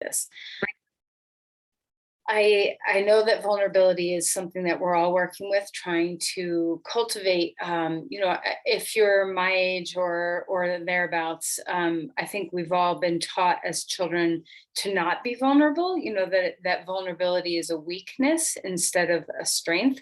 this. I know that vulnerability is something that we're all working with, trying to cultivate. If you're my age or thereabouts, I think we've all been taught as children to not be vulnerable. That vulnerability is a weakness instead of a strength.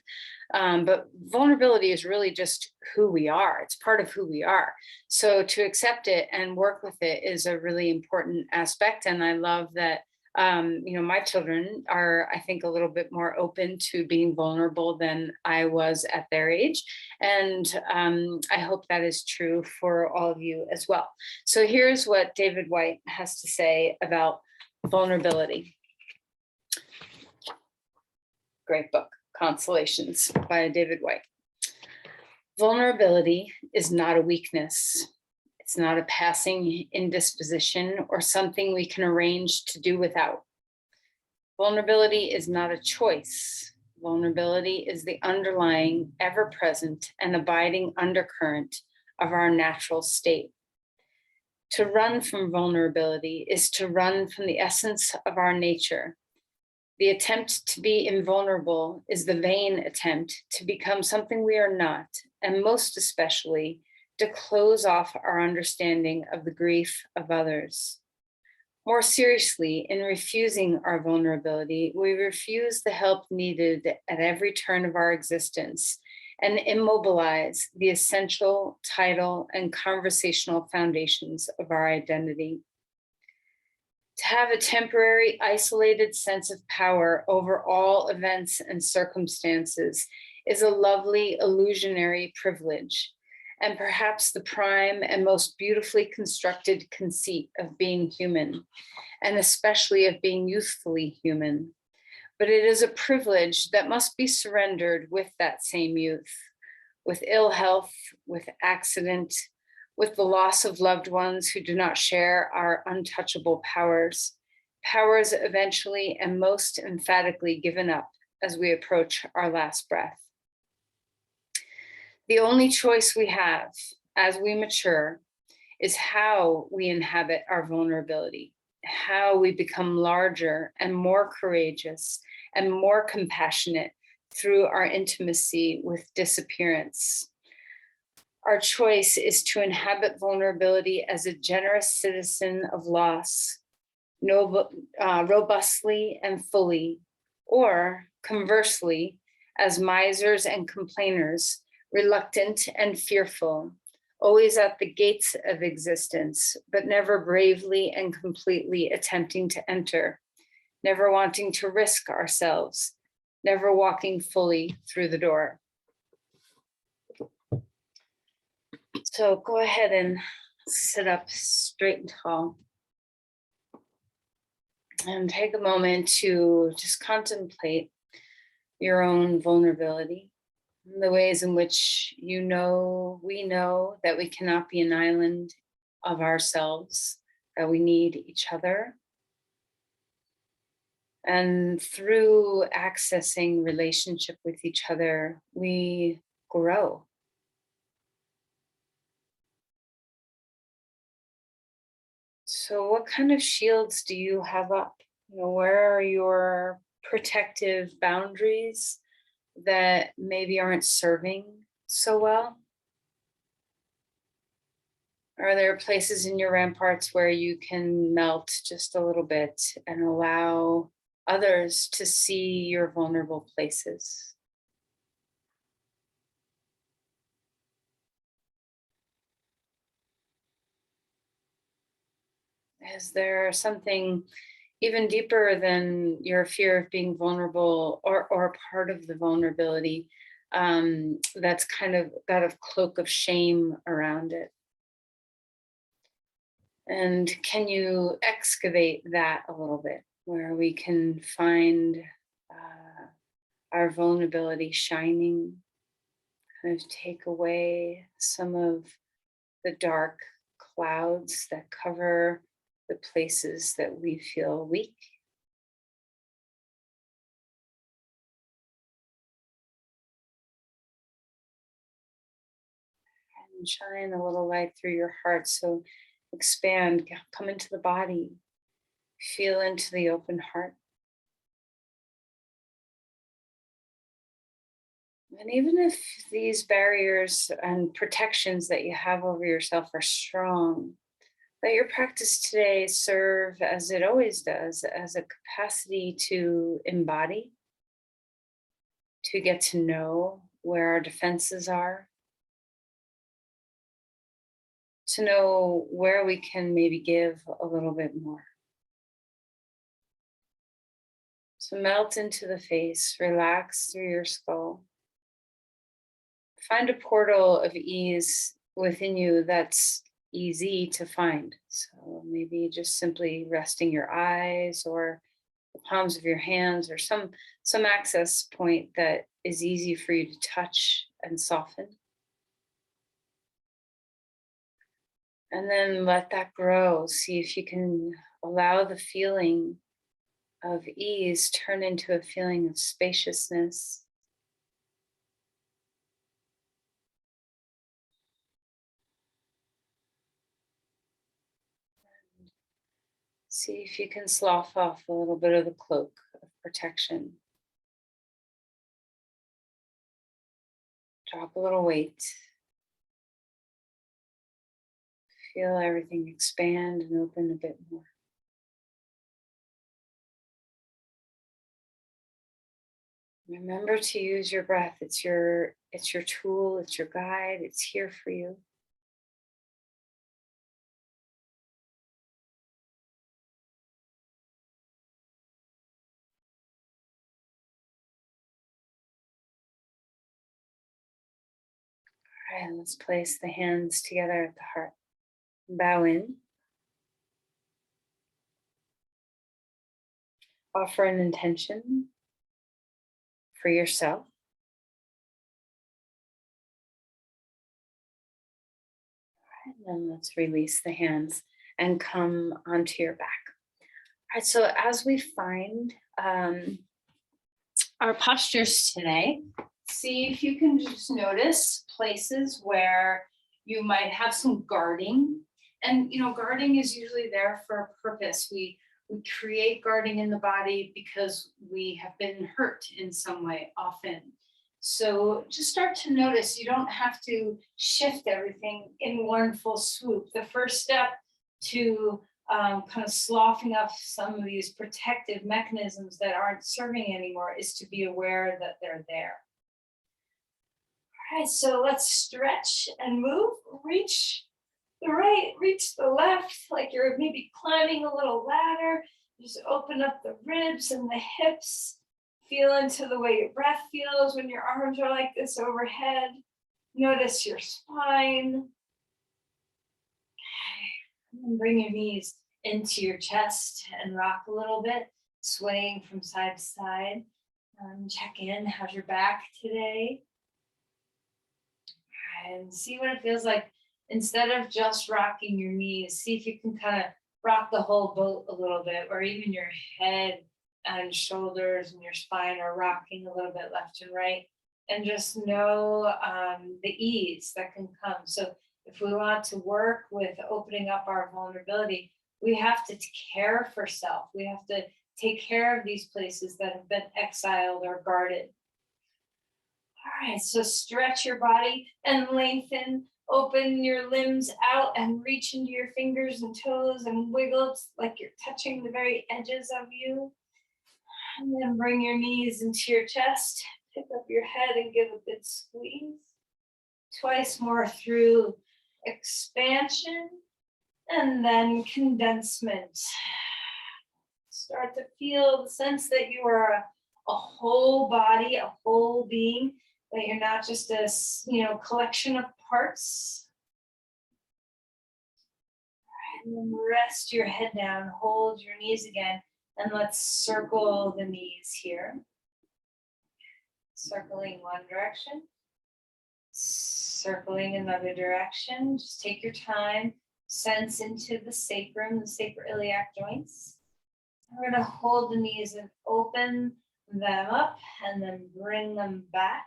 But vulnerability is really just who we are. It's part of who we are. So to accept it and work with it is a really important aspect. And I love that. My children are, I think, a little bit more open to being vulnerable than I was at their age. And I hope that is true for all of you as well. So here's what David White has to say about vulnerability. Great book, Constellations by David White. Vulnerability is not a weakness. It's not a passing indisposition or something we can arrange to do without. Vulnerability is not a choice. Vulnerability is the underlying, ever-present, and abiding undercurrent of our natural state. To run from vulnerability is to run from the essence of our nature. The attempt to be invulnerable is the vain attempt to become something we are not, and most especially, to close off our understanding of the grief of others. More seriously, in refusing our vulnerability, we refuse the help needed at every turn of our existence and immobilize the essential, tidal, and conversational foundations of our identity. To have a temporary, isolated sense of power over all events and circumstances is a lovely, illusionary privilege, and perhaps the prime and most beautifully constructed conceit of being human, and especially of being youthfully human. But it is a privilege that must be surrendered with that same youth, with ill health, with accident, with the loss of loved ones who do not share our untouchable powers eventually and most emphatically given up as we approach our last breath. The only choice we have as we mature is how we inhabit our vulnerability, how we become larger and more courageous and more compassionate through our intimacy with disappearance. Our choice is to inhabit vulnerability as a generous citizen of loss, robustly and fully, or conversely, as misers and complainers, reluctant and fearful, always at the gates of existence, but never bravely and completely attempting to enter, never wanting to risk ourselves, never walking fully through the door. So go ahead and sit up straight and tall. And take a moment to just contemplate your own vulnerability, the ways in which we know that we cannot be an island of ourselves, that we need each other. And through accessing relationship with each other, we grow. So what kind of shields do you have up? Where are your protective boundaries that maybe aren't serving so well? Are there places in your ramparts where you can melt just a little bit and allow others to see your vulnerable places? Is there something even deeper than your fear of being vulnerable or part of the vulnerability that's kind of got a cloak of shame around it? And can you excavate that a little bit, where we can find our vulnerability shining, kind of take away some of the dark clouds that cover the places that we feel weak? And shine a little light through your heart. So expand, come into the body, Feel into the open heart. And even if these barriers and protections that you have over yourself are strong, let your practice today serve, as it always does, as a capacity to embody, to get to know where our defenses are, to know where we can maybe give a little bit more. So melt into the face, relax through your skull. Find a portal of ease within you that's easy to find. So maybe just simply resting your eyes or the palms of your hands, or some access point that is easy for you to touch and soften. And then let that grow. See if you can allow the feeling of ease turn into a feeling of spaciousness. See if you can slough off a little bit of the cloak of protection. Drop a little weight. Feel everything expand and open a bit more. Remember to use your breath. It's your tool, it's your guide, it's here for you. All right, let's place the hands together at the heart. Bow in. Offer an intention for yourself. All right, and then let's release the hands and come onto your back. All right, so as we find our postures today, see if you can just notice places where you might have some guarding. And guarding is usually there for a purpose. We create guarding in the body because we have been hurt in some way often. So just start to notice. You don't have to shift everything in one full swoop. The first step to kind of sloughing off some of these protective mechanisms that aren't serving anymore is to be aware that they're there. All right, so let's stretch and move. Reach the right, reach the left, like you're maybe climbing a little ladder. Just open up the ribs and the hips. Feel into the way your breath feels when your arms are like this overhead. Notice your spine. And bring your knees into your chest and rock a little bit, swaying from side to side. Check in. How's your back today? And see what it feels like. Instead of just rocking your knees, see if you can kind of rock the whole boat a little bit, or even your head and shoulders and your spine are rocking a little bit left and right. And just know the ease that can come. So if we want to work with opening up our vulnerability, we have to care for self. We have to take care of these places that have been exiled or guarded. All right, so stretch your body and lengthen. Open your limbs out and reach into your fingers and toes and wiggle like you're touching the very edges of you. And then bring your knees into your chest. Pick up your head and give a good squeeze. Twice more through expansion and then condensement. Start to feel the sense that you are a whole body, a whole being, that you're not just a collection of parts. And then rest your head down, hold your knees again, and let's circle the knees here. Circling one direction, circling another direction. Just take your time, sense into the sacrum, the sacroiliac joints. We're going to hold the knees and open them up and then bring them back.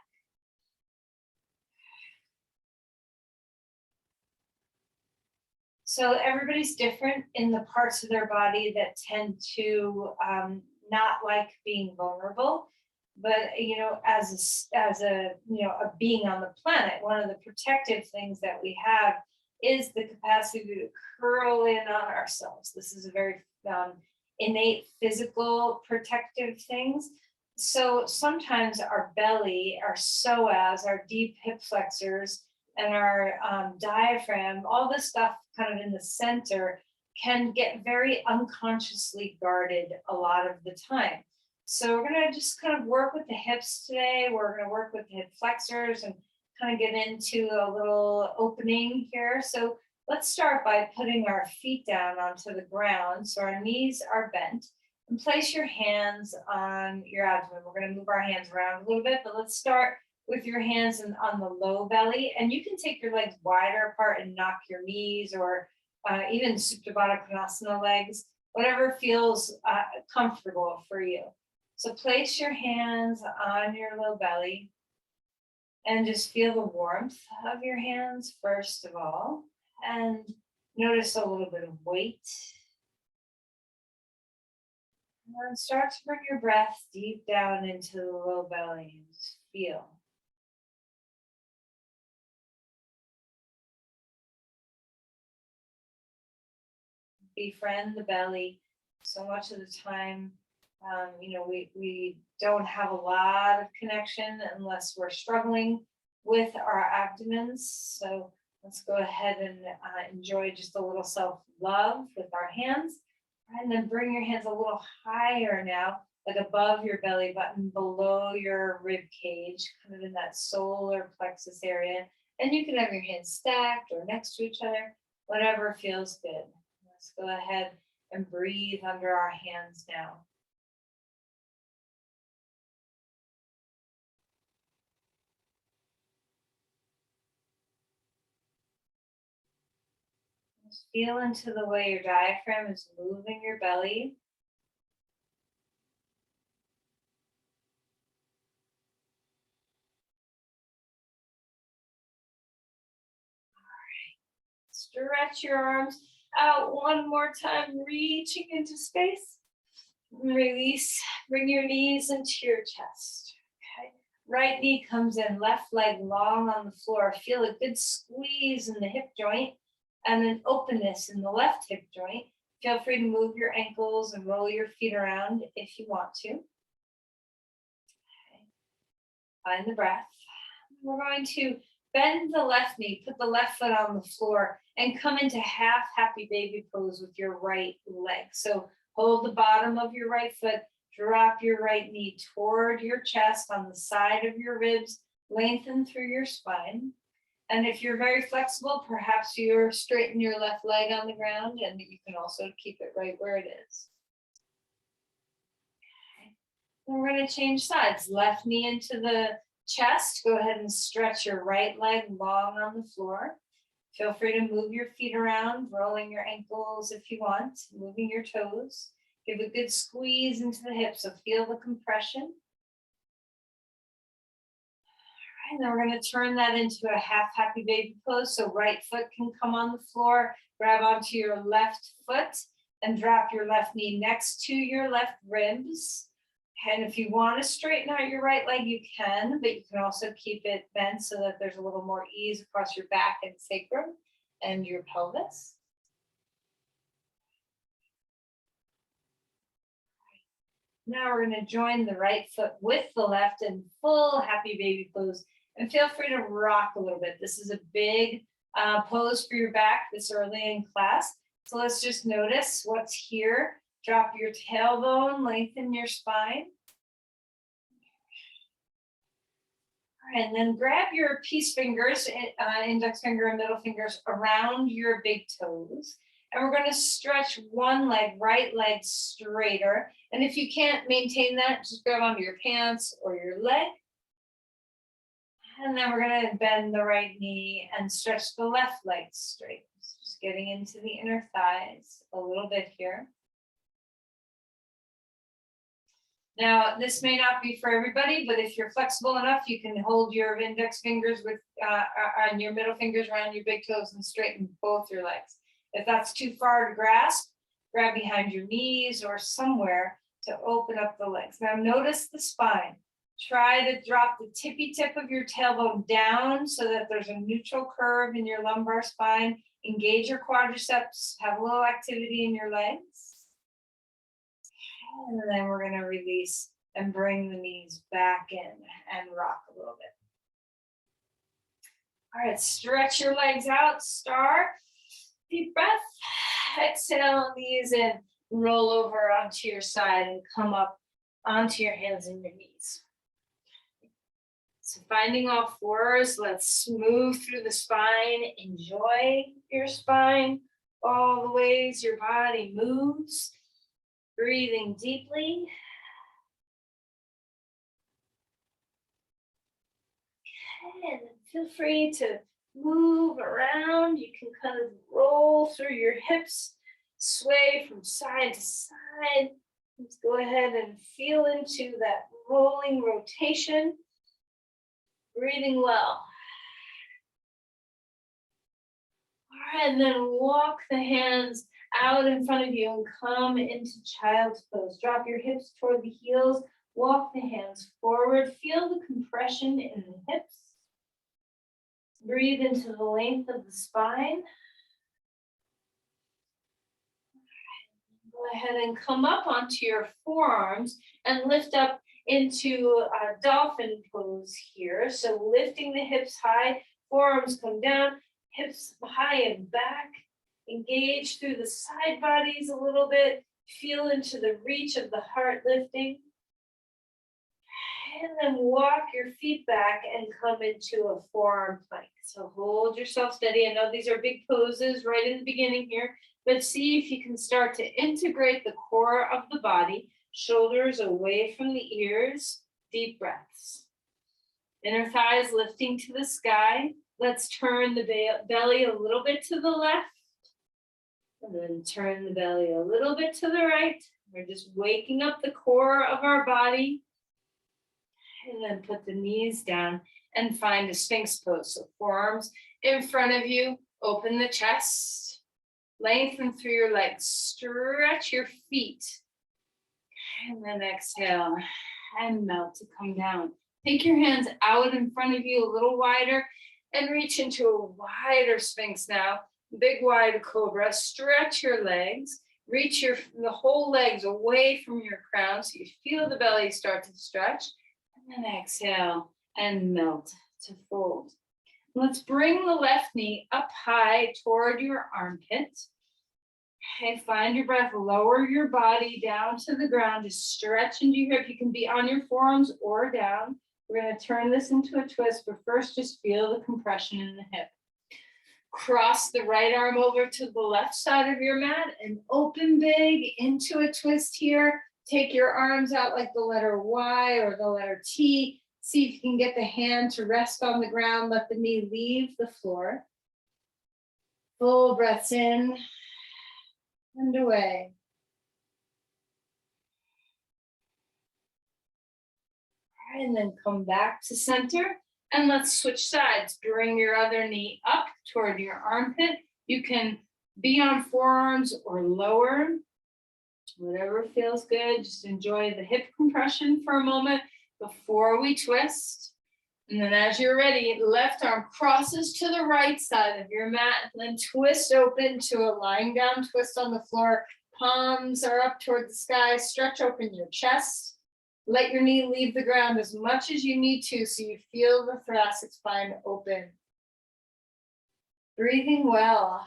So everybody's different in the parts of their body that tend to not like being vulnerable. But you know, as a you know a being on the planet, one of the protective things that we have is the capacity to curl in on ourselves. This is a very innate physical protective things. So sometimes our belly, our psoas, our deep hip flexors, and our diaphragm, all this stuff kind of in the center can get very unconsciously guarded a lot of the time. So we're going to just kind of work with the hips today. We're going to work with the hip flexors and kind of get into a little opening here. So let's start by putting our feet down onto the ground. So our knees are bent, and place your hands on your abdomen. We're going to move our hands around a little bit, but let's start with your hands on the low belly. And you can take your legs wider apart and knock your knees, or even Supta Baddha Konasana legs, whatever feels comfortable for you. So place your hands on your low belly and just feel the warmth of your hands first of all, and notice a little bit of weight. And then start to bring your breath deep down into the low belly and just feel. Befriend the belly. So much of the time, you know, we don't have a lot of connection unless we're struggling with our abdomens. So let's go ahead and enjoy just a little self-love with our hands. And then bring your hands a little higher now, like above your belly button, below your rib cage, kind of in that solar plexus area. And you can have your hands stacked or next to each other, whatever feels good. Let's go ahead and breathe under our hands now. Just feel into the way your diaphragm is moving your belly. Stretch your arms out one more time, reaching into space. Release, bring your knees into your chest. Okay. Right knee comes in, left leg long on the floor. Feel a good squeeze in the hip joint and an openness in the left hip joint. Feel free to move your ankles and roll your feet around if you want to. Okay. Find the breath. We're going to bend the left knee, put the left foot on the floor, and come into half happy baby pose with your right leg. So hold the bottom of your right foot, drop your right knee toward your chest on the side of your ribs, lengthen through your spine. And if you're very flexible, perhaps you're straighten your left leg on the ground, and you can also keep it right where it is. Okay. Then we're going to change sides. Left knee into the chest. Go ahead and stretch your right leg long on the floor. Feel free to move your feet around, rolling your ankles if you want, moving your toes. Give a good squeeze into the hips, so feel the compression. All right, now we're going to turn that into a half happy baby pose. So right foot can come on the floor, grab onto your left foot, and drop your left knee next to your left ribs. And if you want to straighten out your right leg, you can, but you can also keep it bent so that there's a little more ease across your back and sacrum and your pelvis. Now we're going to join the right foot with the left in full happy baby pose. And feel free to rock a little bit. This is a big pose for your back this early in class. So let's just notice what's here. Drop your tailbone, lengthen your spine. All right, and then grab your peace fingers, index finger and middle fingers around your big toes. And we're going to stretch one leg, right leg straighter. And if you can't maintain that, just grab onto your pants or your leg. And then we're going to bend the right knee and stretch the left leg straight. Just getting into the inner thighs a little bit here. Now, this may not be for everybody, but if you're flexible enough, you can hold your index fingers with and your middle fingers around your big toes and straighten both your legs. If that's too far to grasp, grab behind your knees or somewhere to open up the legs. Now notice the spine. Try to drop the tippy tip of your tailbone down so that there's a neutral curve in your lumbar spine. Engage your quadriceps, have a little activity in your legs. And then we're going to release and bring the knees back in and rock a little bit. All right, stretch your legs out, start. Deep breath. Exhale, knees in. Roll over onto your side and come up onto your hands and your knees. So finding all fours, let's move through the spine. Enjoy your spine, all the ways your body moves. Breathing deeply. Okay, and then feel free to move around. You can kind of roll through your hips, sway from side to side. Let's go ahead and feel into that rolling rotation. Breathing well. All right, and then walk the hands out in front of you and come into child's pose. Drop your hips toward the heels. Walk the hands forward. Feel the compression in the hips. Breathe into the length of the spine. Go ahead and come up onto your forearms and lift up into a dolphin pose here. So lifting the hips high, forearms come down, hips high and back. Engage through the side bodies a little bit. Feel into the reach of the heart lifting. And then walk your feet back and come into a forearm plank. So hold yourself steady. I know these are big poses right in the beginning here, but see if you can start to integrate the core of the body. Shoulders away from the ears, deep breaths. Inner thighs lifting to the sky. Let's turn the belly a little bit to the left. And then turn the belly a little bit to the right. We're just waking up the core of our body. And then put the knees down and find a Sphinx pose. So forearms in front of you, open the chest, lengthen through your legs, stretch your feet. And then exhale and melt to come down. Take your hands out in front of you a little wider and reach into a wider Sphinx now. Big wide cobra. Stretch your legs. Reach the whole legs away from your crown so you feel the belly start to stretch. And then exhale and melt to fold. Let's bring the left knee up high toward your armpit. Okay, find your breath, lower your body down to the ground, just stretch into your hip. You can be on your forearms or down. We're going to turn this into a twist, but first just feel the compression in the hip. Cross the right arm over to the left side of your mat and open big into a twist here. Take your arms out like the letter Y or the letter T. See if you can get the hand to rest on the ground. Let the knee leave the floor. Full breaths in and away. All right, and then come back to center. And let's switch sides. Bring your other knee up toward your armpit. You can be on forearms or lower. Whatever feels good. Just enjoy the hip compression for a moment before we twist. And then as you're ready, left arm crosses to the right side of your mat. And then twist open to a lying down twist on the floor. Palms are up toward the sky. Stretch open your chest. Let your knee leave the ground as much as you need to so you feel the thoracic spine open. Breathing well.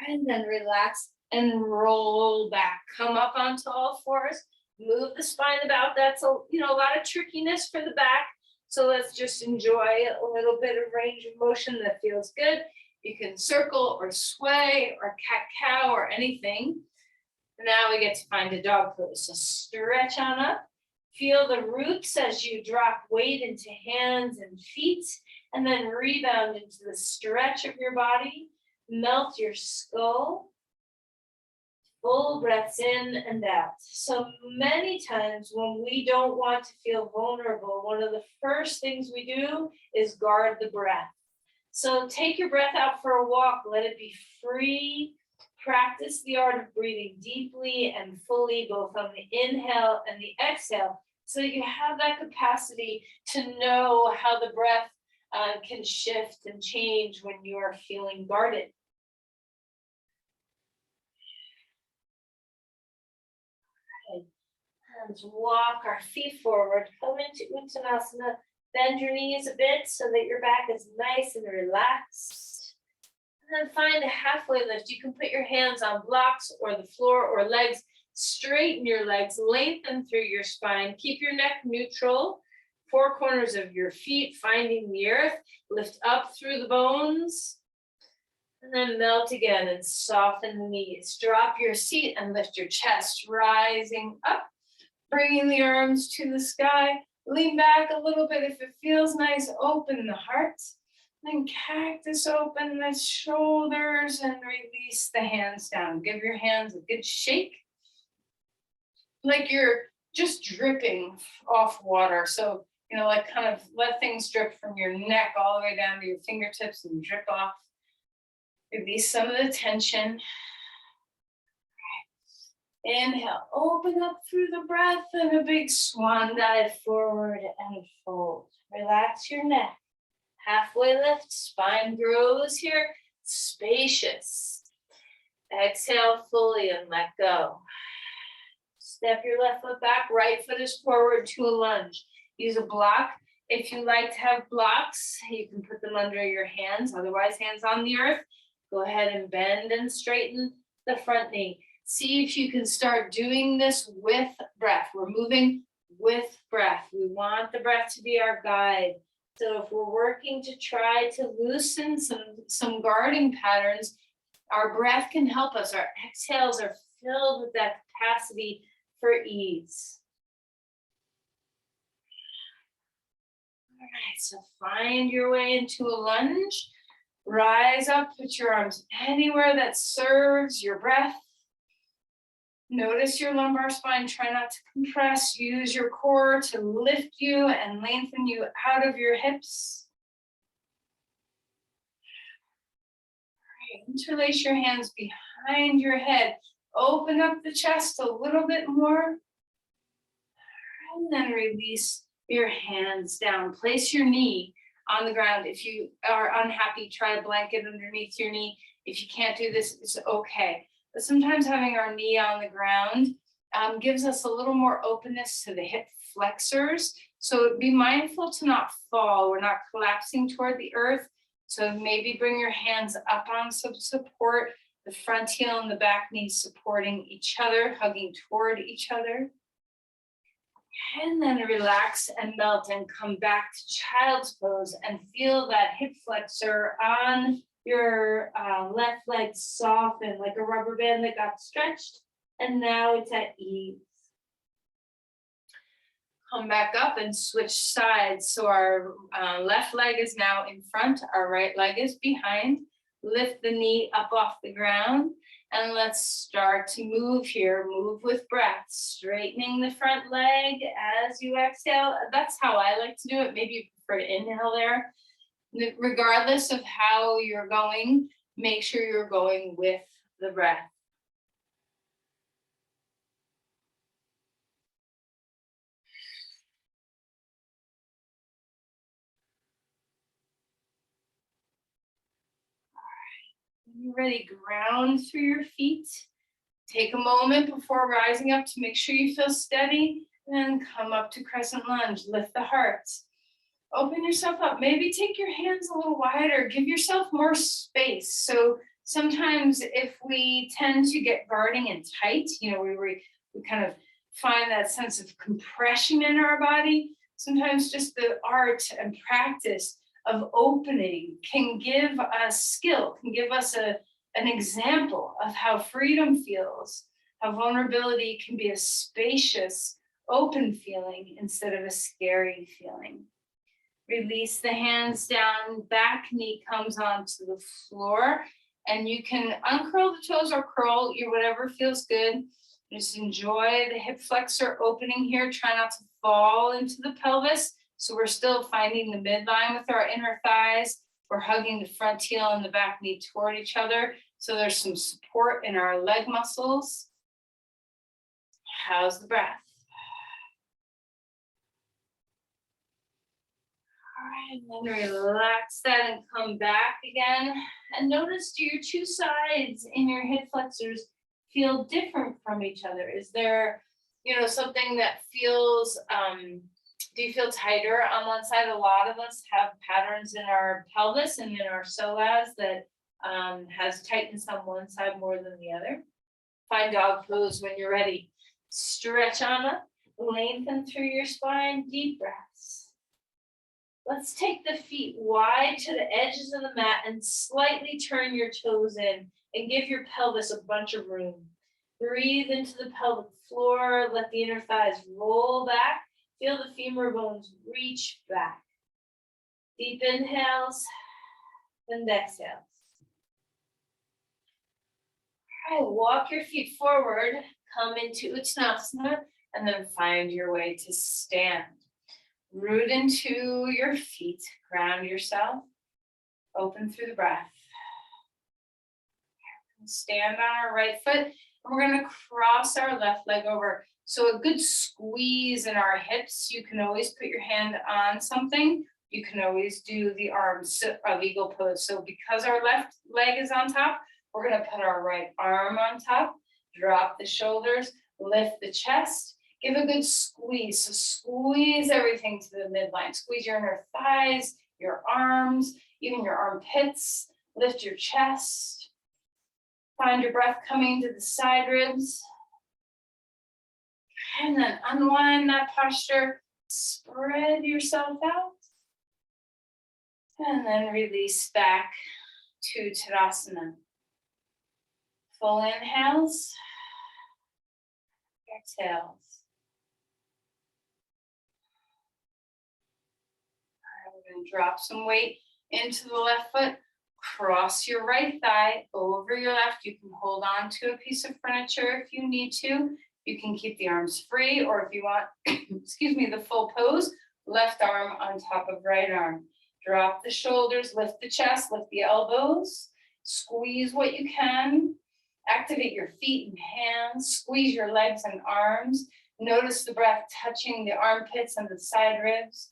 And then relax and roll back. Come up onto all fours. Move the spine about. That's a lot of trickiness for the back. So let's just enjoy a little bit of range of motion that feels good. You can circle or sway or cat-cow or anything. Now we get to find a dog pose. So stretch on up. Feel the roots as you drop weight into hands and feet, and then rebound into the stretch of your body. Melt your skull. Full breaths in and out. So many times when we don't want to feel vulnerable, one of the first things we do is guard the breath. So take your breath out for a walk, let it be free. Practice the art of breathing deeply and fully, both on the inhale and the exhale, so that you have that capacity to know how the breath can shift and change when you are feeling guarded. Okay. Hands walk our feet forward, come into Uttanasana, bend your knees a bit so that your back is nice and relaxed. And then find a halfway lift. You can put your hands on blocks or the floor or legs. Straighten your legs, lengthen through your spine. Keep your neck neutral. Four corners of your feet finding the earth. Lift up through the bones. And then melt again and soften the knees. Drop your seat and lift your chest, rising up. Bringing the arms to the sky. Lean back a little bit if it feels nice. Open the heart. Then cactus, open the shoulders and release the hands down. Give your hands a good shake. Like you're just dripping off water. So, like kind of let things drip from your neck all the way down to your fingertips and drip off. Release some of the tension. Inhale, open up through the breath and a big swan dive forward and fold. Relax your neck. Halfway lift, spine grows here, spacious. Exhale fully and let go. Step your left foot back, right foot is forward to a lunge. Use a block. If you like to have blocks, you can put them under your hands, otherwise hands on the earth. Go ahead and bend and straighten the front knee. See if you can start doing this with breath. We're moving with breath. We want the breath to be our guide. So if we're working to try to loosen some guarding patterns, our breath can help us. Our exhales are filled with that capacity for ease. All right, so find your way into a lunge. Rise up, put your arms anywhere that serves your breath. Notice your lumbar spine, try not to compress. Use your core to lift you and lengthen you out of your hips. All right, interlace your hands behind your head. Open up the chest a little bit more. And then release your hands down. Place your knee on the ground. If you are unhappy, try a blanket underneath your knee. If you can't do this, it's okay. But sometimes having our knee on the ground gives us a little more openness to the hip flexors. So be mindful to not fall. We're not collapsing toward the earth. So maybe bring your hands up on some support, the front heel and the back knee supporting each other, hugging toward each other. And then relax and melt and come back to child's pose and feel that hip flexor on your left leg soften like a rubber band that got stretched. And now it's at ease. Come back up and switch sides. So our left leg is now in front, our right leg is behind. Lift the knee up off the ground. And let's start to move here. Move with breath, straightening the front leg as you exhale. That's how I like to do it. Maybe you prefer to inhale there. Regardless of how you're going, make sure you're going with the breath. When you're ready, ground through your feet. Take a moment before rising up to make sure you feel steady. Then come up to Crescent Lunge. Lift the heart. Open yourself up. Maybe take your hands a little wider. Give yourself more space. So sometimes if we tend to get guarding and tight, we kind of find that sense of compression in our body. Sometimes just the art and practice of opening can give us skill, can give us an example of how freedom feels, how vulnerability can be a spacious, open feeling instead of a scary feeling. Release the hands down, back knee comes onto the floor, and you can uncurl the toes or curl, whatever feels good. Just enjoy the hip flexor opening here. Try not to fall into the pelvis. So we're still finding the midline with our inner thighs. We're hugging the front heel and the back knee toward each other. So there's some support in our leg muscles. How's the breath? All right, and then relax that and come back again. And notice, do your two sides in your hip flexors feel different from each other? Is there, something that feels, do you feel tighter on one side? A lot of us have patterns in our pelvis and in our psoas that has tightness on one side more than the other. Find dog pose when you're ready. Stretch on up, lengthen through your spine, deep breaths. Let's take the feet wide to the edges of the mat and slightly turn your toes in and give your pelvis a bunch of room. Breathe into the pelvic floor, let the inner thighs roll back. Feel the femur bones reach back. Deep inhales and exhales. All right, walk your feet forward, come into Uttanasana, and then find your way to stand. Root into your feet, ground yourself, open through the breath. Stand on our right foot, and we're going to cross our left leg over. So a good squeeze in our hips. You can always put your hand on something. You can always do the arms of eagle pose. So because our left leg is on top, we're going to put our right arm on top, drop the shoulders, lift the chest, give a good squeeze. So squeeze everything to the midline. Squeeze your inner thighs, your arms, even your armpits. Lift your chest. Find your breath coming to the side ribs. And then unwind that posture. Spread yourself out. And then release back to Tadasana. Full inhales. Exhales. All right, we're going to drop some weight into the left foot. Cross your right thigh over your left. You can hold on to a piece of furniture if you need to. You can keep the arms free, or if you want, the full pose, left arm on top of right arm. Drop the shoulders, lift the chest, lift the elbows, squeeze what you can. Activate your feet and hands, squeeze your legs and arms. Notice the breath touching the armpits and the side ribs.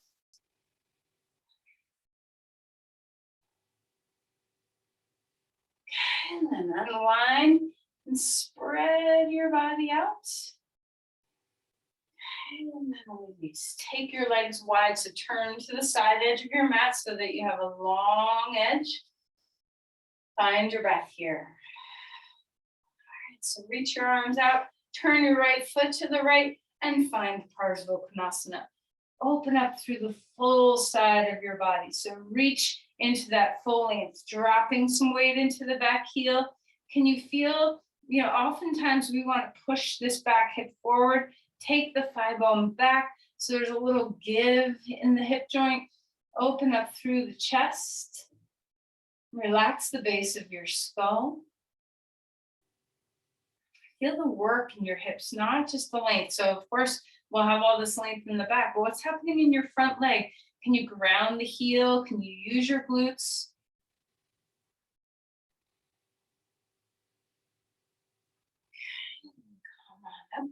And then unwind and spread your body out. And then release. Take your legs wide, so turn to the side edge of your mat so that you have a long edge. Find your breath here. So reach your arms out, turn your right foot to the right, and find Parsvakonasana. Open up through the full side of your body. So reach into that full length, dropping some weight into the back heel. Can you feel, oftentimes we want to push this back hip forward, take the thigh bone back. So there's a little give in the hip joint. Open up through the chest. Relax the base of your skull. Feel the work in your hips, not just the length. So of course, we'll have all this length in the back, but what's happening in your front leg? Can you ground the heel? Can you use your glutes? Come on up.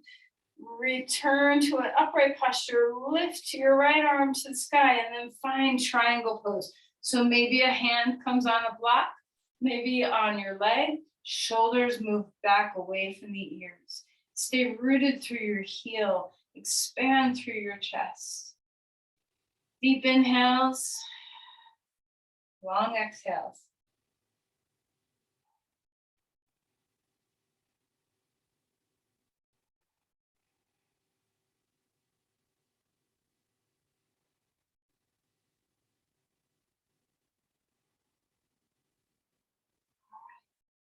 Return to an upright posture. Lift your right arm to the sky and then find triangle pose. So maybe a hand comes on a block, maybe on your leg. Shoulders move back away from the ears. Stay rooted through your heel. Expand through your chest. Deep inhales. Long exhales.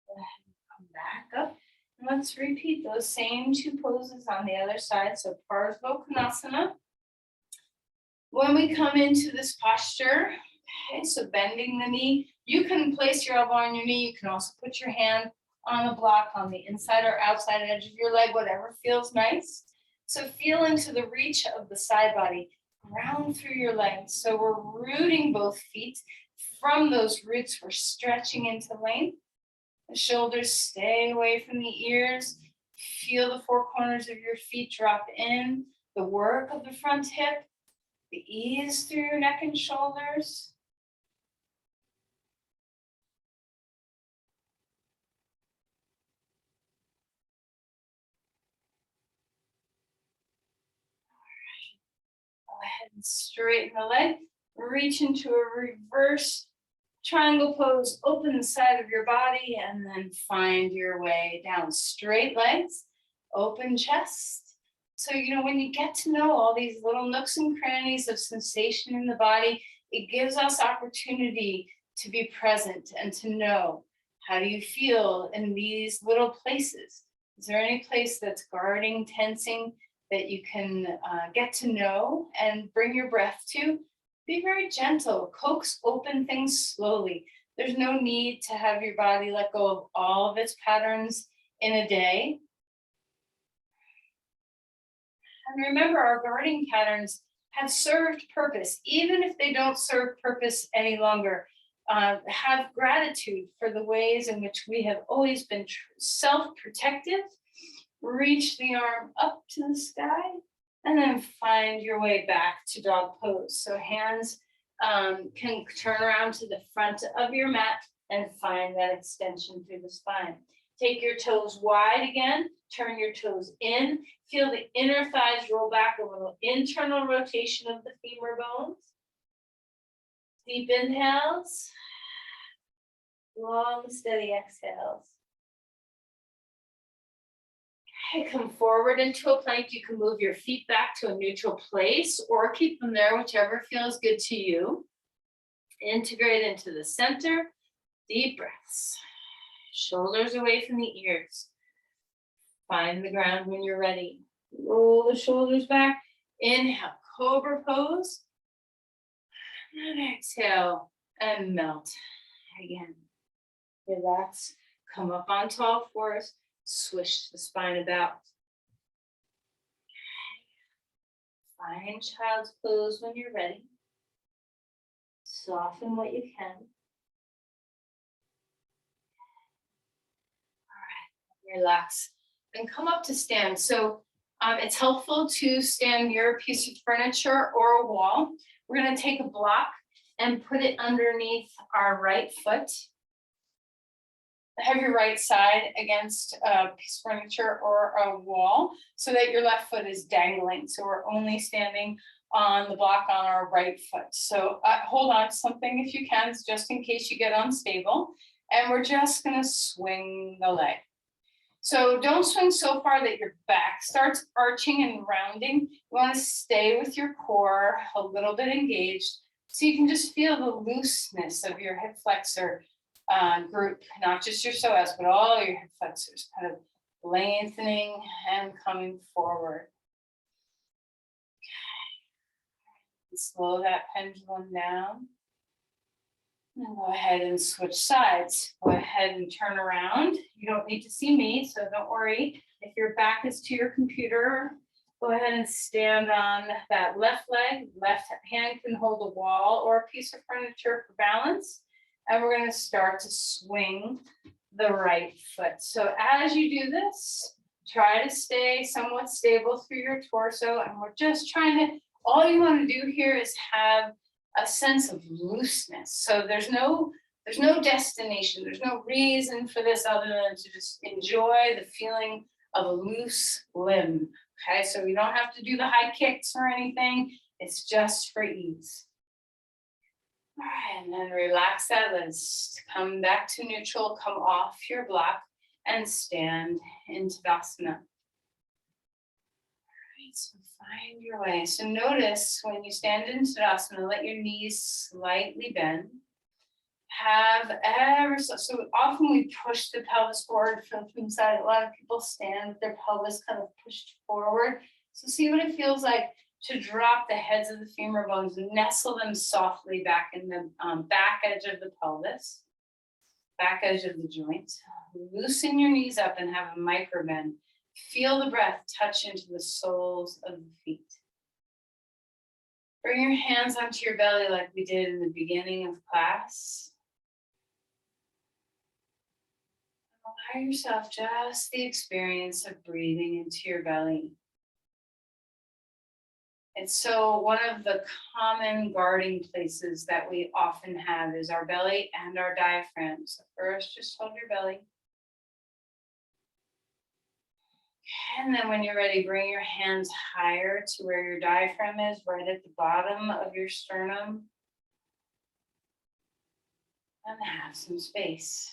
Go ahead and come back up. And let's repeat those same two poses on the other side. So Parsvakonasana. When we come into this posture, okay, so bending the knee, you can place your elbow on your knee. You can also put your hand on a block on the inside or outside edge of your leg, whatever feels nice. So feel into the reach of the side body. Ground through your legs. So we're rooting both feet. From those roots, we're stretching into length. The shoulders stay away from the ears. Feel the four corners of your feet drop in. The work of the front hip, the ease through your neck and shoulders. Go ahead and straighten the leg. Reach into a reverse triangle pose. Open the side of your body and then find your way down. Straight legs, open chest. So, when you get to know all these little nooks and crannies of sensation in the body, it gives us opportunity to be present and to know, how do you feel in these little places? Is there any place that's guarding, tensing, that you can get to know and bring your breath to? Be very gentle, coax open things slowly. There's no need to have your body let go of all of its patterns in a day. And remember, our guarding patterns have served purpose, even if they don't serve purpose any longer. Have gratitude for the ways in which we have always been self-protective. Reach the arm up to the sky and then find your way back to dog pose. So hands can turn around to the front of your mat and find that extension through the spine. Take your toes wide again, turn your toes in, feel the inner thighs roll back, a little internal rotation of the femur bones. Deep inhales, long, steady exhales. Okay, come forward into a plank. You can move your feet back to a neutral place or keep them there, whichever feels good to you. Integrate into the center, deep breaths. Shoulders away from the ears. Find the ground when you're ready. Roll the shoulders back. Inhale, cobra pose. And exhale and melt again. Relax, come up onto all fours, swish the spine about. Find child's pose when you're ready. Soften what you can. Relax and come up to stand. So it's helpful to stand near a piece of furniture or a wall. We're going to take a block and put it underneath our right foot. Have your right side against a piece of furniture or a wall so that your left foot is dangling. So we're only standing on the block on our right foot. So hold on to something if you can, just in case you get unstable. And we're just going to swing the leg. So don't swing so far that your back starts arching and rounding. You want to stay with your core a little bit engaged so you can just feel the looseness of your hip flexor group, not just your psoas, but all your hip flexors kind of lengthening and coming forward. Okay. Slow that pendulum down. And go ahead and switch sides. Go ahead and turn around. You don't need to see me, so don't worry. If your back is to your computer, go ahead and stand on that left leg. Left hand can hold a wall or a piece of furniture for balance. And we're going to start to swing the right foot. So as you do this, try to stay somewhat stable through your torso. And we're just trying to, all you want to do here is have a sense of looseness. So there's no destination. There's no reason for this other than to just enjoy the feeling of a loose limb. Okay, so we don't have to do the high kicks or anything. It's just for ease. All right, and then relax that. Let's come back to neutral, come off your block and stand in Sadasana. So find your way. So notice when you stand in Sadasana, let your knees slightly bend. Have ever so often we push the pelvis forward from inside. A lot of people stand with their pelvis kind of pushed forward. So see what it feels like to drop the heads of the femur bones and nestle them softly back in the back edge of the pelvis, back edge of the joint. Loosen your knees up and have a micro bend. Feel the breath touch into the soles of the feet. Bring your hands onto your belly like we did in the beginning of class. Allow yourself just the experience of breathing into your belly. And so one of the common guarding places that we often have is our belly and our diaphragm. So first, just hold your belly. And then when you're ready, bring your hands higher to where your diaphragm is, right at the bottom of your sternum. And have some space.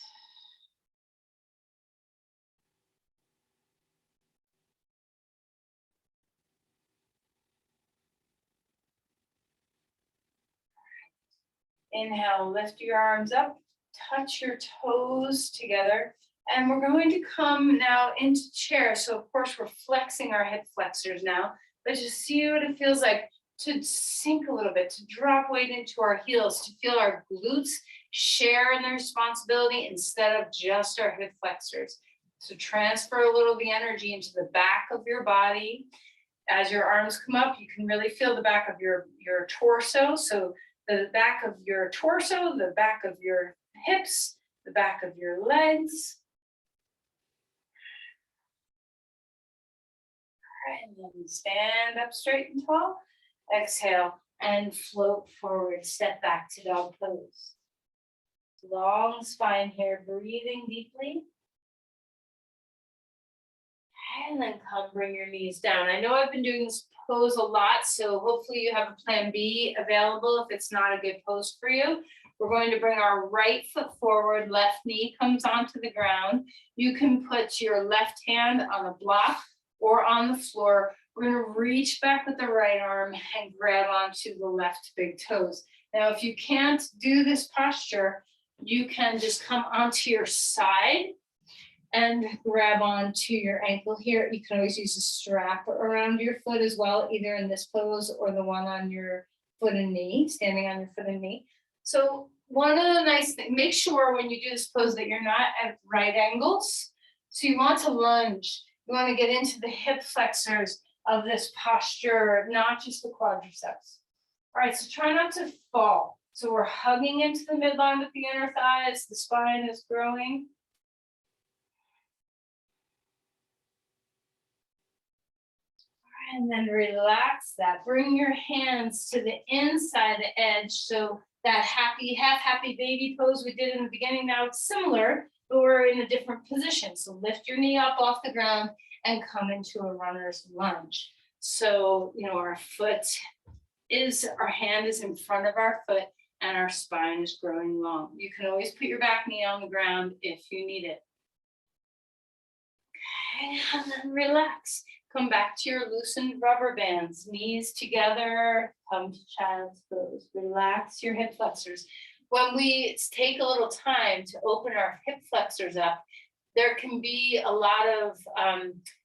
Inhale, lift your arms up, touch your toes together. And we're going to come now into chair. So of course we're flexing our hip flexors now, but just see what it feels like to sink a little bit, to drop weight into our heels, to feel our glutes share in the responsibility instead of just our hip flexors. So transfer a little of the energy into the back of your body. As your arms come up, you can really feel the back of your torso. So the back of your torso, the back of your hips, the back of your legs. All right, and then stand up straight and tall. Exhale and float forward, step back to dog pose. Long spine here, breathing deeply. And then come bring your knees down. I know I've been doing this pose a lot, so hopefully you have a plan B available if it's not a good pose for you. We're going to bring our right foot forward, left knee comes onto the ground. You can put your left hand on a block or on the floor. We're going to reach back with the right arm and grab onto the left big toes. Now, if you can't do this posture, you can just come onto your side and grab onto your ankle here. You can always use a strap around your foot as well, either in this pose or the one on your foot and knee, standing on your foot and knee. So one of the nice things, make sure when you do this pose that you're not at right angles. So you want to lunge. You want to get into the hip flexors of this posture, not just the quadriceps. All right, so try not to fall. So we're hugging into the midline with the inner thighs. The spine is growing. And then relax that. Bring your hands to the inside the edge. So that half happy baby pose we did in the beginning, now it's similar, but we're in a different position. So lift your knee up off the ground and come into a runner's lunge. So, our hand is in front of our foot and our spine is growing long. You can always put your back knee on the ground if you need it. Okay, and then relax. Come back to your loosened rubber bands, knees together, come to child's pose. Relax your hip flexors. When we take a little time to open our hip flexors up, there can be a lot of,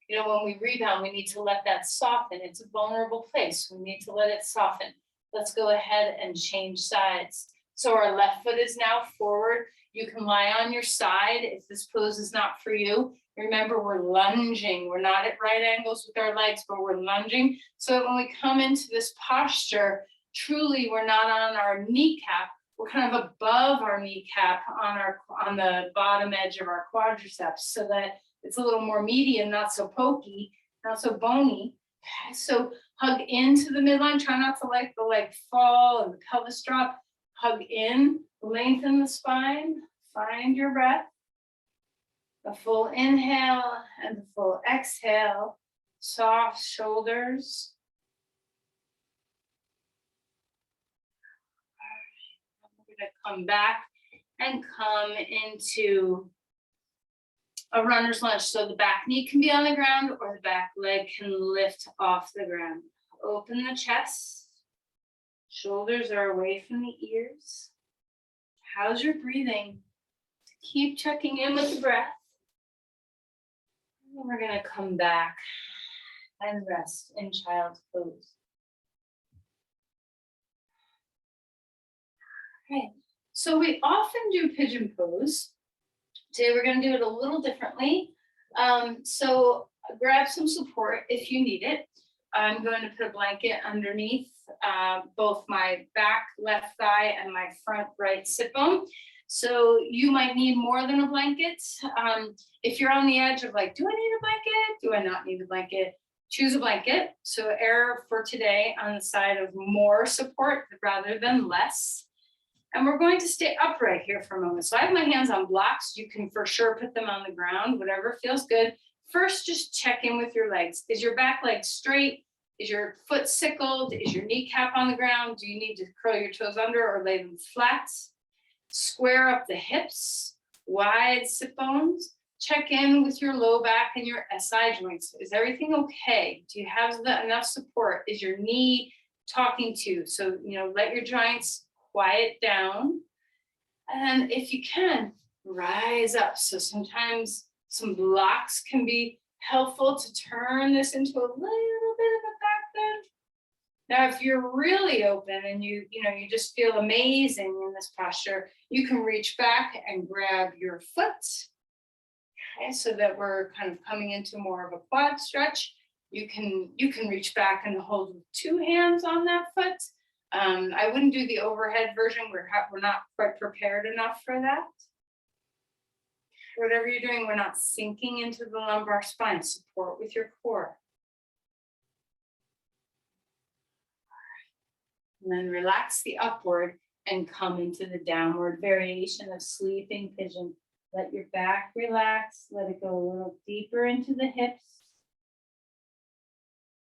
when we rebound, we need to let that soften. It's a vulnerable place. We need to let it soften. Let's go ahead and change sides. So our left foot is now forward. You can lie on your side if this pose is not for you. Remember, we're lunging. We're not at right angles with our legs, but we're lunging. So that when we come into this posture, truly we're not on our kneecap. We're kind of above our kneecap on the bottom edge of our quadriceps, so that it's a little more medium, not so pokey, not so bony. Okay, so hug into the midline. Try not to let the leg fall and the pelvis drop. Hug in, lengthen the spine, find your breath. A full inhale and a full exhale. Soft shoulders. We're going to come back and come into a runner's lunge. So the back knee can be on the ground or the back leg can lift off the ground. Open the chest. Shoulders are away from the ears. How's your breathing? Keep checking in with the breath. And we're going to come back and rest in child's pose. Okay, so we often do pigeon pose. Today we're going to do it a little differently. So grab some support if you need it. I'm going to put a blanket underneath both my back left thigh and my front right sit bone. So you might need more than a blanket. If you're on the edge of like, do I need a blanket? Do I not need a blanket? Choose a blanket. So err for today on the side of more support rather than less. And we're going to stay upright here for a moment. So I have my hands on blocks. You can for sure put them on the ground, whatever feels good. First, just check in with your legs. Is your back leg straight? Is your foot sickled? Is your kneecap on the ground? Do you need to curl your toes under or lay them flat? Square up the hips, wide sit bones. Check in with your low back and your SI joints. Is everything okay? Do you have enough support? Is your knee talking to you? So, let your joints quiet down. And if you can, rise up. So sometimes some blocks can be helpful to turn this into a little bit of a back bend. Now, if you're really open and you just feel amazing in this posture, you can reach back and grab your foot. Okay, so that we're kind of coming into more of a quad stretch. You can reach back and hold with two hands on that foot. I wouldn't do the overhead version. We're not quite prepared enough for that. Whatever you're doing, we're not sinking into the lumbar spine. Support with your core. And then relax the upward and come into the downward variation of sleeping pigeon. Let your back relax. Let it go a little deeper into the hips.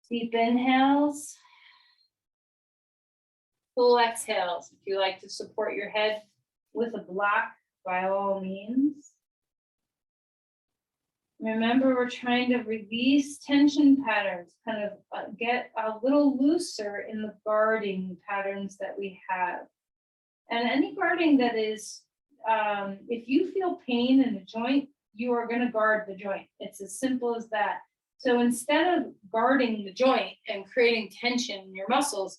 Deep inhales. Full exhales. If you like to support your head with a block, by all means. Remember, we're trying to release tension patterns, kind of get a little looser in the guarding patterns that we have. And any guarding that is, if you feel pain in a joint, you are going to guard the joint. It's as simple as that. So instead of guarding the joint and creating tension in your muscles,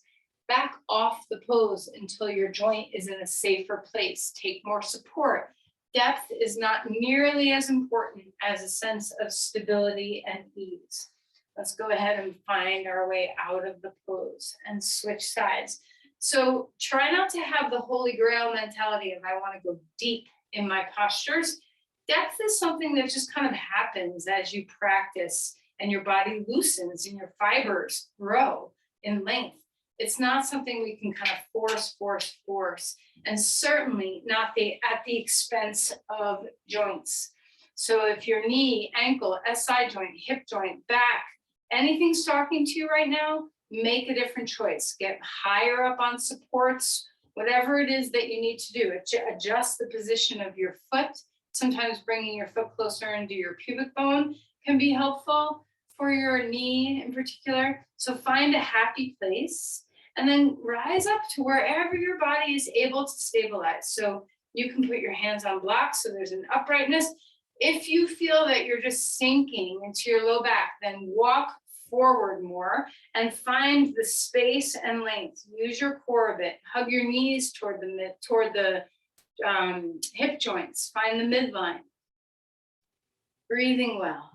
back off the pose until your joint is in a safer place. Take more support. Depth is not nearly as important as a sense of stability and ease. Let's go ahead and find our way out of the pose and switch sides. So try not to have the Holy Grail mentality of I want to go deep in my postures. Depth is something that just kind of happens as you practice and your body loosens and your fibers grow in length. It's not something we can kind of force, and certainly not at the expense of joints. So if your knee, ankle, SI joint, hip joint, back, anything's talking to you right now, make a different choice. Get higher up on supports, whatever it is that you need to do. Adjust the position of your foot. Sometimes bringing your foot closer into your pubic bone can be helpful for your knee in particular. So find a happy place. And then rise up to wherever your body is able to stabilize. So you can put your hands on blocks so there's an uprightness. If you feel that you're just sinking into your low back, then walk forward more and find the space and length. Use your core a bit. Hug your knees toward the hip joints. Find the midline. Breathing well.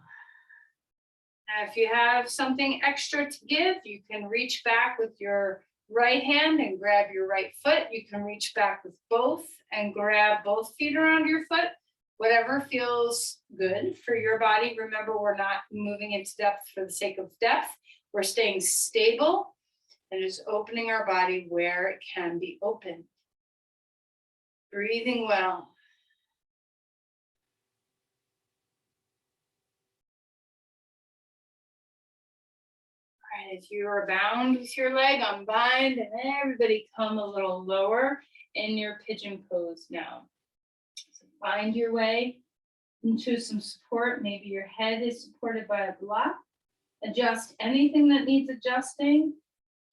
Now, if you have something extra to give, you can reach back with your right hand and grab your right foot. You can reach back with both and grab both feet around your foot. Whatever feels good for your body. Remember, we're not moving into depth for the sake of depth. We're staying stable and just opening our body where it can be open. Breathing well. All right, if you are bound with your leg, unbind, and everybody come a little lower in your pigeon pose now. So find your way into some support. Maybe your head is supported by a block. Adjust anything that needs adjusting.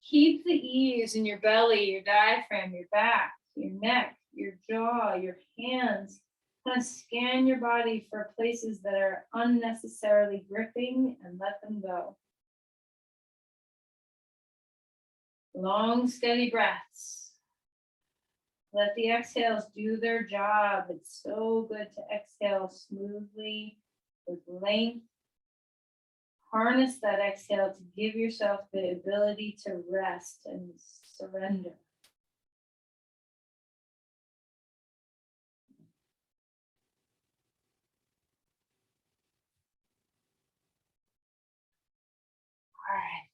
Keep the ease in your belly, your diaphragm, your back, your neck, your jaw, your hands. Kind of scan your body for places that are unnecessarily gripping and let them go. Long, steady breaths. Let the exhales do their job. It's so good to exhale smoothly with length. harness that exhale to give yourself the ability to rest and surrender. All right,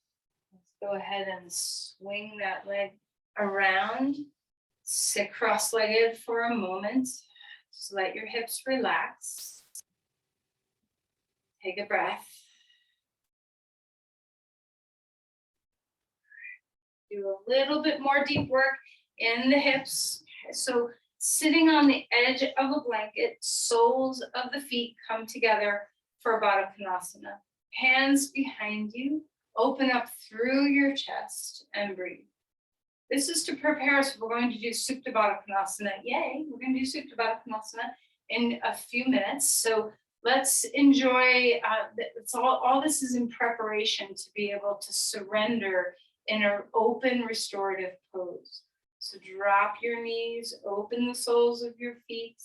let's go ahead and swing that leg around. Sit cross-legged for a moment. Just let your hips relax. Take a breath. Do a little bit more deep work in the hips. So sitting on the edge of a blanket, soles of the feet come together for Baddha Konasana. Hands behind you, open up through your chest and breathe. This is to prepare us. We're going to do Supta Baddha Konasana. Yay, we're going to do Supta Baddha Konasana in a few minutes. So let's enjoy, it's all this is in preparation to be able to surrender in an open restorative pose. So drop your knees, open the soles of your feet.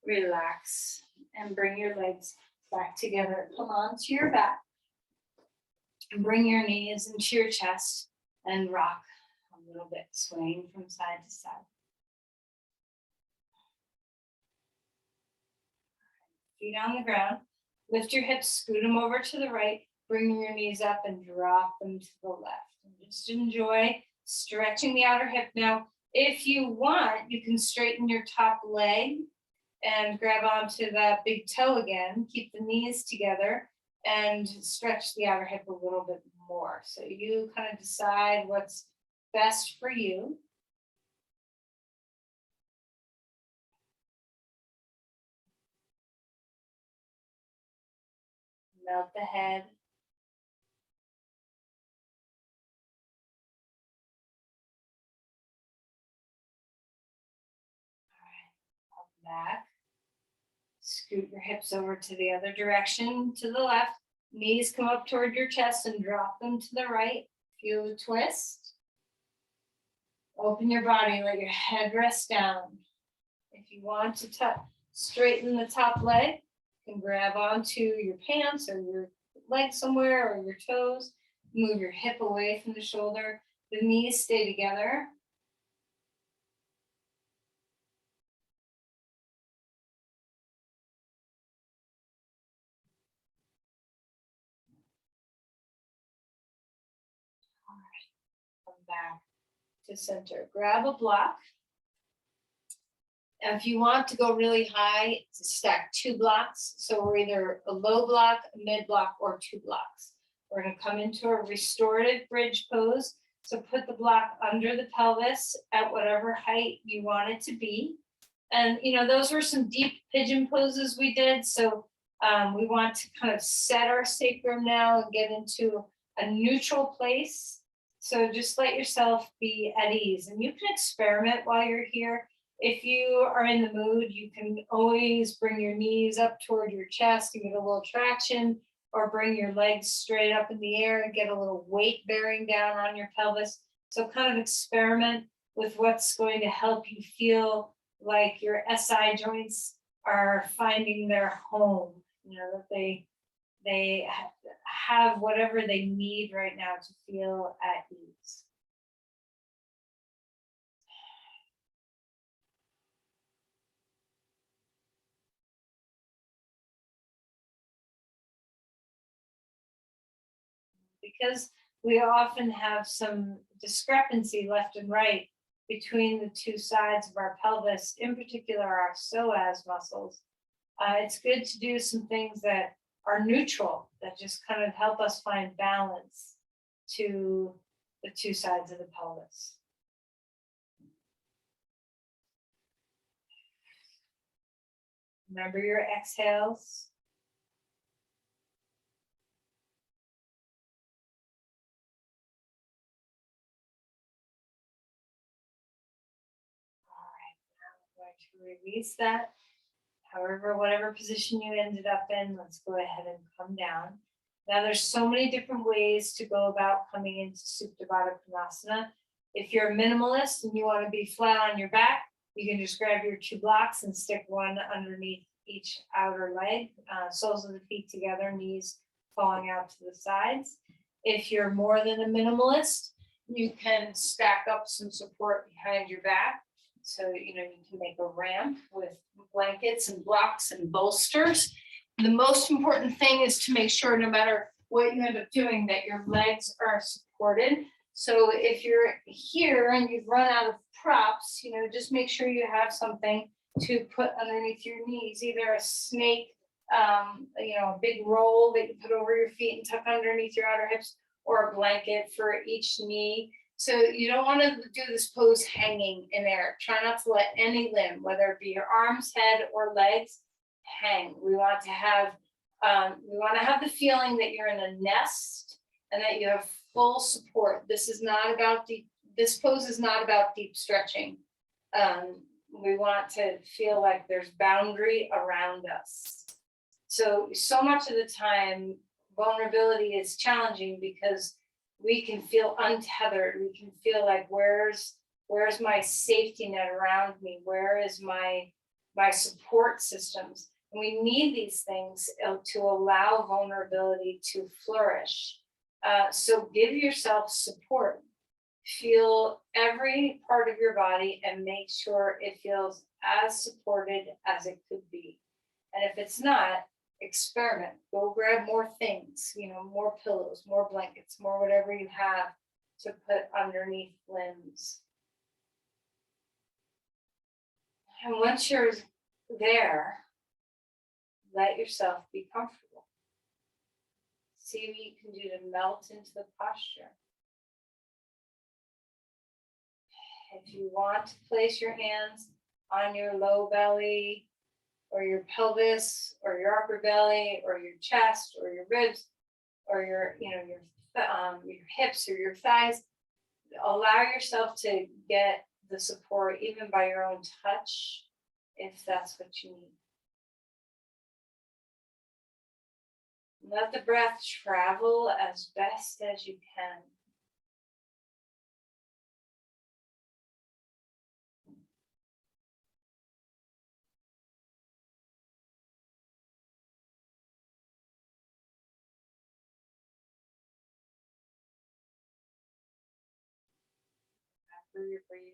Relax and bring your legs back together. Come onto your back. And bring your knees into your chest and rock a little bit, swaying from side to side. Feet on the ground. Lift your hips, scoot them over to the right. Bring your knees up and drop them to the left. And just enjoy stretching the outer hip. Now, if you want, you can straighten your top leg and grab onto that big toe again. Keep the knees together and stretch the outer hip a little bit more. So you kind of decide what's best for you. Melt the head. All right, up back. Scoot your hips over to the other direction, to the left. Knees come up toward your chest and drop them to the right. Feel the twist. Open your body, let your head rest down. If you want to straighten the top leg, you can grab onto your pants or your leg somewhere or your toes. Move your hip away from the shoulder. The knees stay together. All right, come back to center. Grab a block. If you want to go really high, to stack 2 blocks. So we're either a low block, a mid block, or 2 blocks. We're going to come into a restorative bridge pose. So put the block under the pelvis at whatever height you want it to be. And, you know, those were some deep pigeon poses we did. So we want to kind of set our sacrum now and get into a neutral place. So just let yourself be at ease. And you can experiment while you're here. If you are in the mood, you can always bring your knees up toward your chest and get a little traction, or bring your legs straight up in the air and get a little weight bearing down on your pelvis. So kind of experiment with what's going to help you feel like your SI joints are finding their home, you know, that they have whatever they need right now to feel at ease. Because we often have some discrepancy left and right between the 2 sides of our pelvis, in particular our psoas muscles. It's good to do some things that are neutral, that just kind of help us find balance to the 2 sides of the pelvis. Remember your exhales. To release that. However, whatever position you ended up in, let's go ahead and come down. Now, there's so many different ways to go about coming into Supta Baddha Konasana. If you're a minimalist and you want to be flat on your back, you can just grab your 2 blocks and stick one underneath each outer leg, soles of the feet together, knees falling out to the sides. If you're more than a minimalist, you can stack up some support behind your back. So, you can make a ramp with blankets and blocks and bolsters. The most important thing is to make sure, no matter what you end up doing, that your legs are supported. So if you're here and you've run out of props, just make sure you have something to put underneath your knees, either a snake, a big roll that you put over your feet and tuck underneath your outer hips, or a blanket for each knee. So you don't want to do this pose hanging in air. Try not to let any limb, whether it be your arms, head, or legs, hang. We want to have the feeling that you're in a nest and that you have full support. This pose is not about deep stretching. We want to feel like there's boundary around us. So much of the time, vulnerability is challenging because we can feel untethered. We can feel like, where's my safety net around me? Where is my support systems? And we need these things to allow vulnerability to flourish. So give yourself support. Feel every part of your body and make sure it feels as supported as it could be. And if it's not, experiment. Go grab more things, more pillows, more blankets, more whatever you have to put underneath limbs. And once you're there, let yourself be comfortable. See what you can do to melt into the posture. If you want to place your hands on your low belly, or your pelvis, or your upper belly, or your chest, or your ribs, or your hips or your thighs, allow yourself to get the support even by your own touch, if that's what you need. Let the breath travel as best as you can. Through your breathing.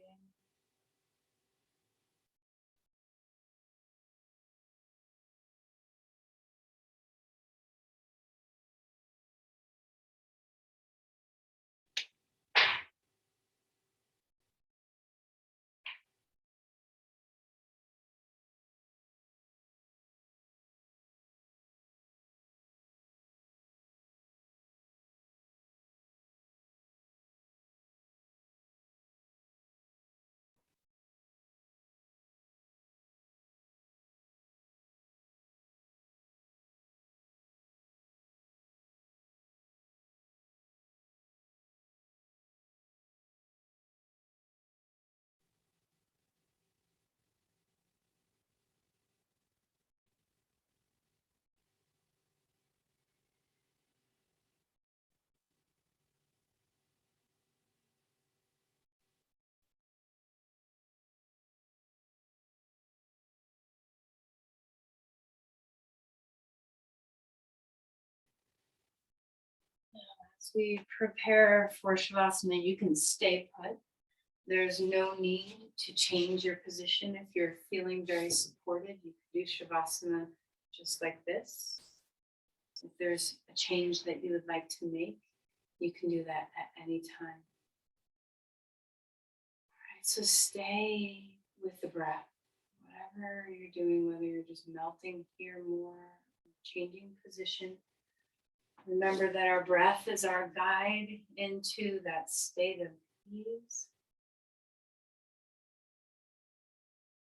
As we prepare for Shavasana, you can stay put. There's no need to change your position. If you're feeling very supported, you can do Shavasana just like this. If there's a change that you would like to make, you can do that at any time. All right, so stay with the breath. Whatever you're doing, whether you're just melting here more, changing position, remember that our breath is our guide into that state of ease.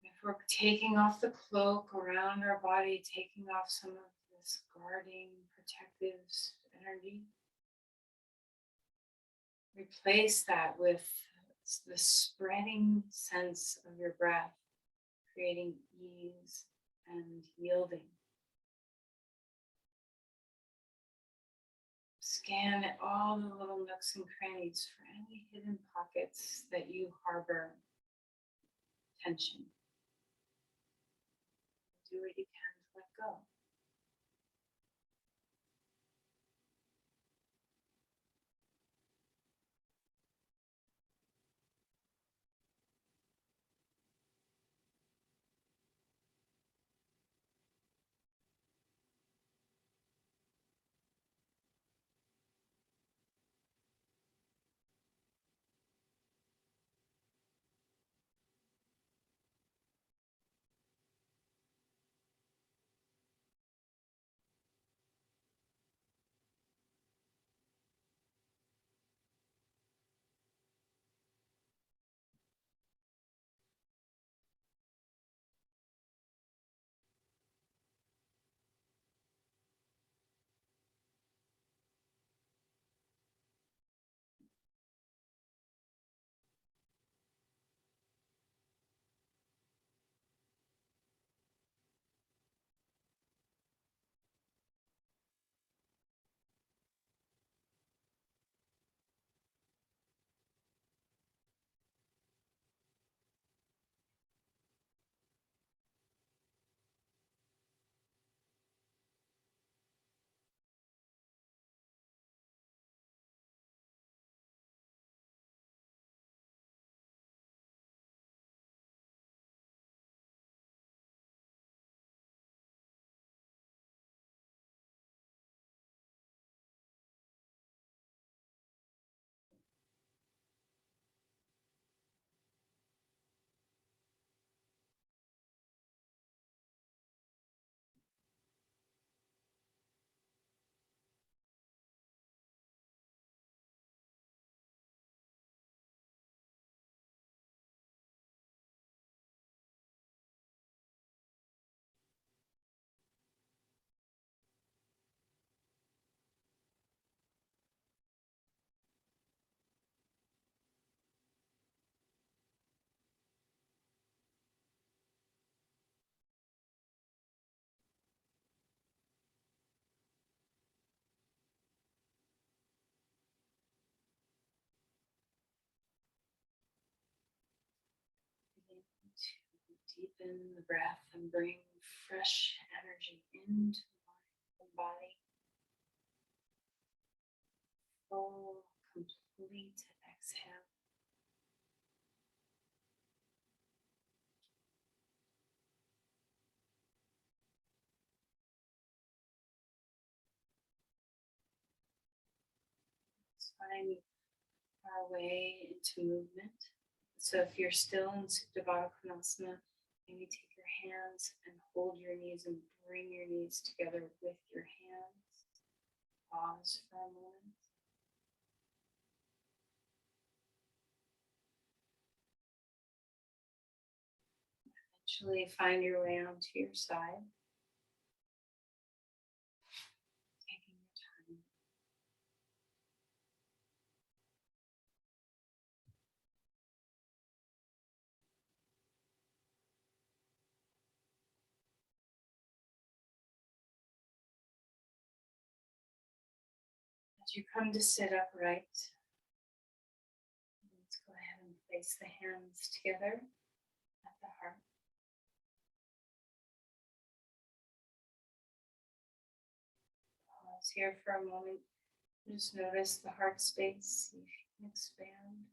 If we're taking off the cloak around our body, taking off some of this guarding, protective energy, replace that with the spreading sense of your breath, creating ease and yielding. Scan all the little nooks and crannies for any hidden pockets that you harbor tension. Do what you can to let go. Begin to deepen the breath and bring fresh energy into the body. Full, complete exhale. Let's find our way into movement. So if you're still in Supta Baddha Konasana, maybe take your hands and hold your knees and bring your knees together with your hands. Pause for a moment. Eventually find your way onto your side. Taking your time. As you come to sit upright, let's go ahead and place the hands together at the heart. Pause here for a moment. Just notice the heart space. See if you can expand.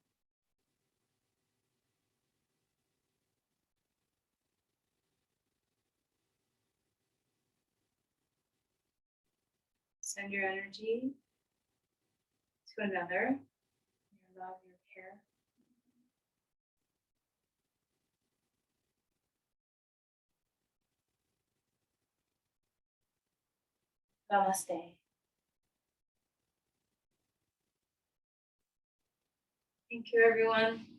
Send your energy to another, your love, your care. Namaste. Thank you, everyone.